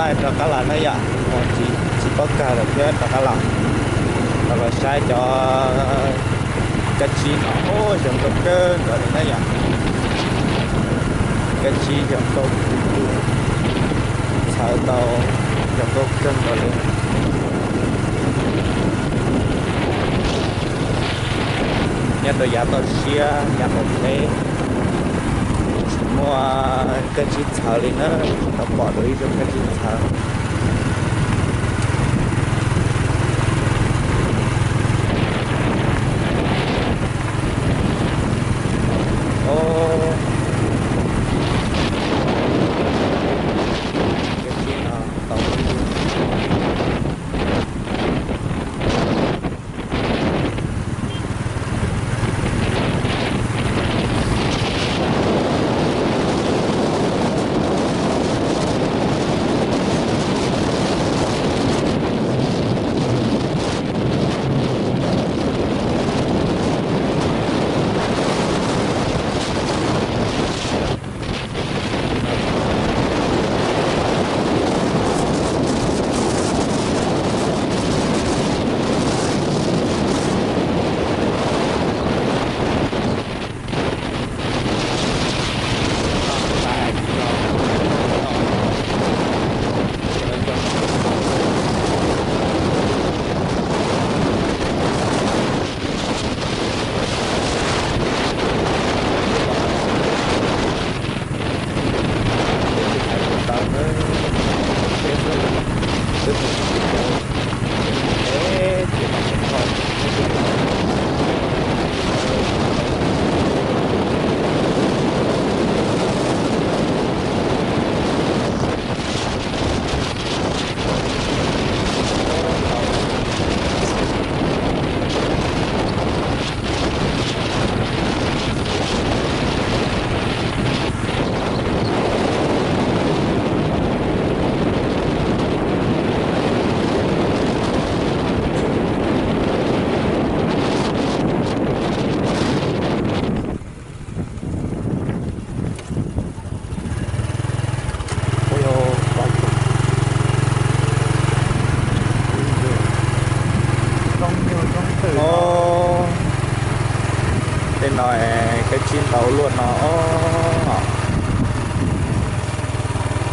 sai cho cá là nó vậy còn chỉ có cá là chết cho cá là hoặc là sai cho cái chi nó ô chẳng có cơ rồi nó vậy cái chi chẳng có sợ tàu chẳng có cân rồi nhà tôi giá tôi xia nhà một thế mua cái chi thở lên nó bỏ đuổi cho cái chi thở nói cái chim tàu luôn nó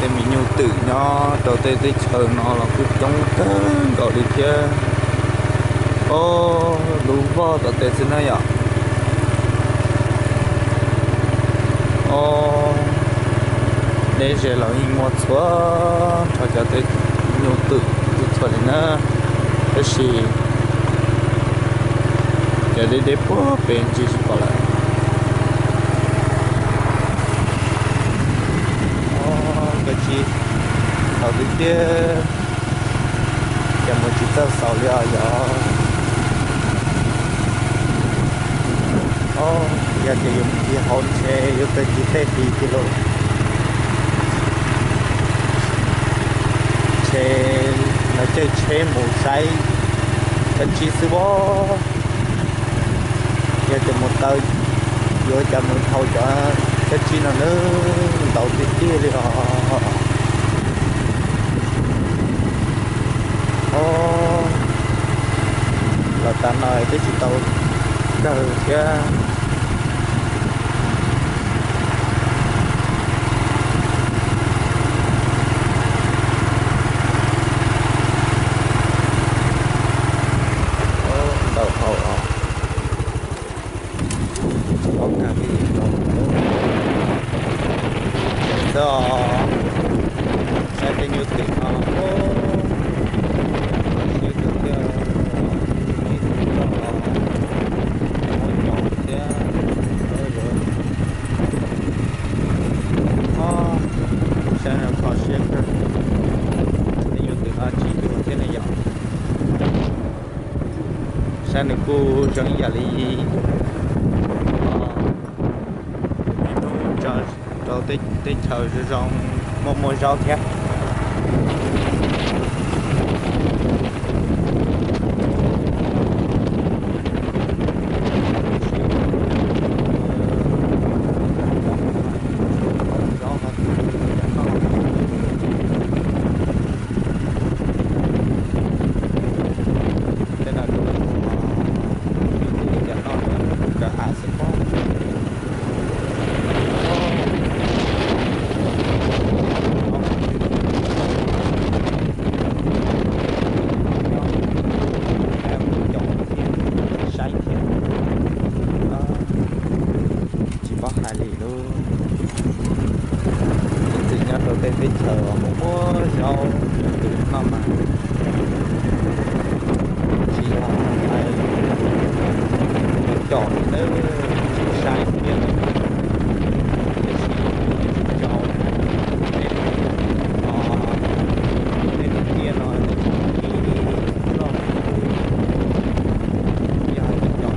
thì mình nhiều tự nó đầu tiên tới chờ nó là cứ chống cơn gọi đi chơi ô đúng vô đầu tiên xin nói ạ ô đây giờ là mình mua số cho tới nhiều tự thôi nữa cái gì jadi depo benci sekolah. Oh, kecil. Kalau dia yang mau cerita soalnya ya. Oh, ya dia yang dia hon se, yang kita di kilo. Se, nó chơi chế một say, kecil sebab. Cho một tơi vô cho mình thôi cho cái chi nào nữa đầu tiên kia đi là ta nói cái chị tàu đời chứ saya tengok saya niku jangan jali cho tới chờ rong một rau thép đầu tiên phải chờ một bữa sau từ nó mà chỉ là phải chọn tới sai biệt để chọn để để kia nó nó giờ chọn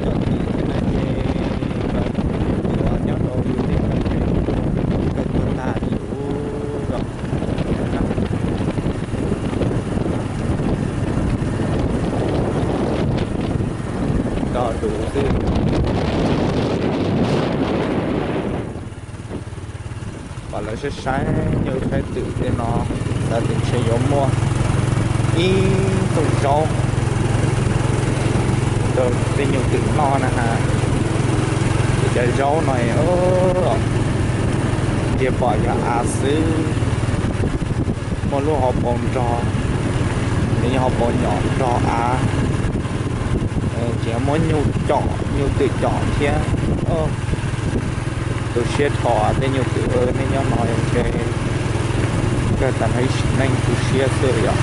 chọn thì cái này và của nhau đâu như thế cái chúng ta hiểu rồi đó đủ thứ và là sẽ sáng như phải tự để nó là tự sử dụng mua ý tụi rau rồi tự nhiều tự nó nè ha cái rau này dia bỏ ra sư một lúc họ bón trò thì họ bón nhỏ trò chỉ muốn nhiều chọn nhiều tự chọn chứ tôi sẽ thọ nên nhiều tự nên nhau nói cái tận hay nên tôi sẽ sửa rồi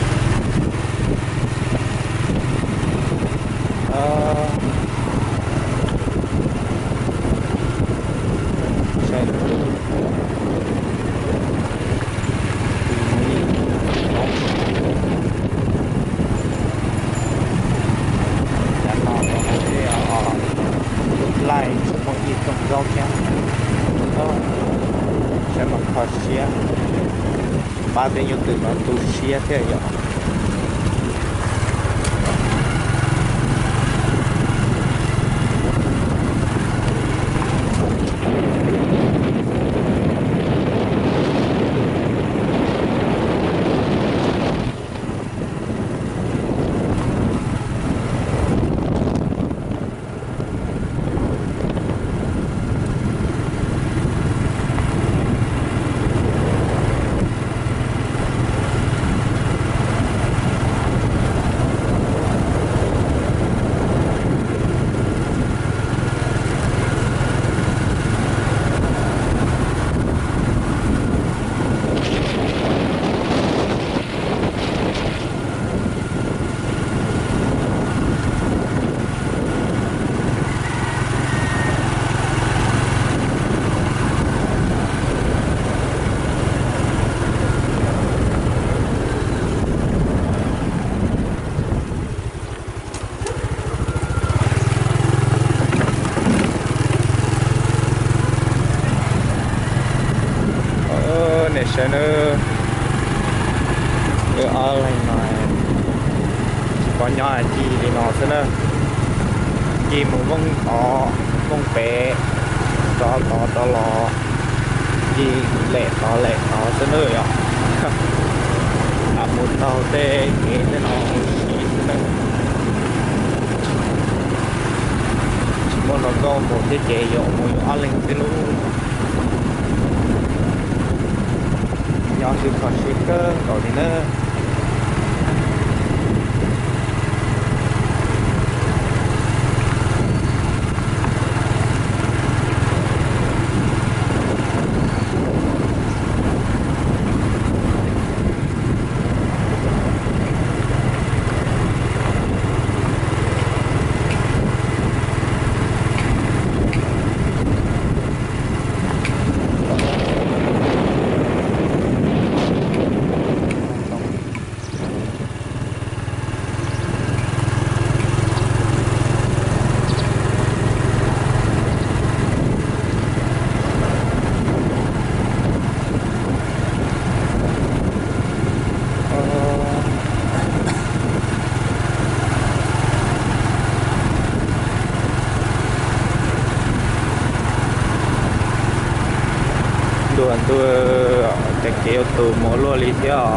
sẽ lại một ít trong rau nhé sẽ mà khó xía ba tên yêu từ nó tu xía thế rồi sẽ nữa ở lại này có nhỏ gì thì nó sẽ nữa gì một vong bé to lò gì lẹ to sẽ nữa ạ một tàu tê nghe thế nó nữa một nó có một cái chế dụ một ở lên cái lũ nhỏ thì còn xịt cơ rồi thì nữa tôi chạy kéo từ mỗi lúa đi theo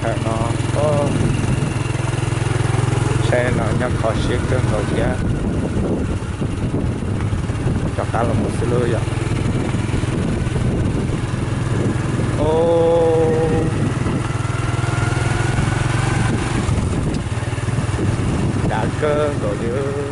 nó có xe nó nhắc khó xuyên tương cầu kia cho ta là một sự lựa chọn ô đã cơ rồi chứ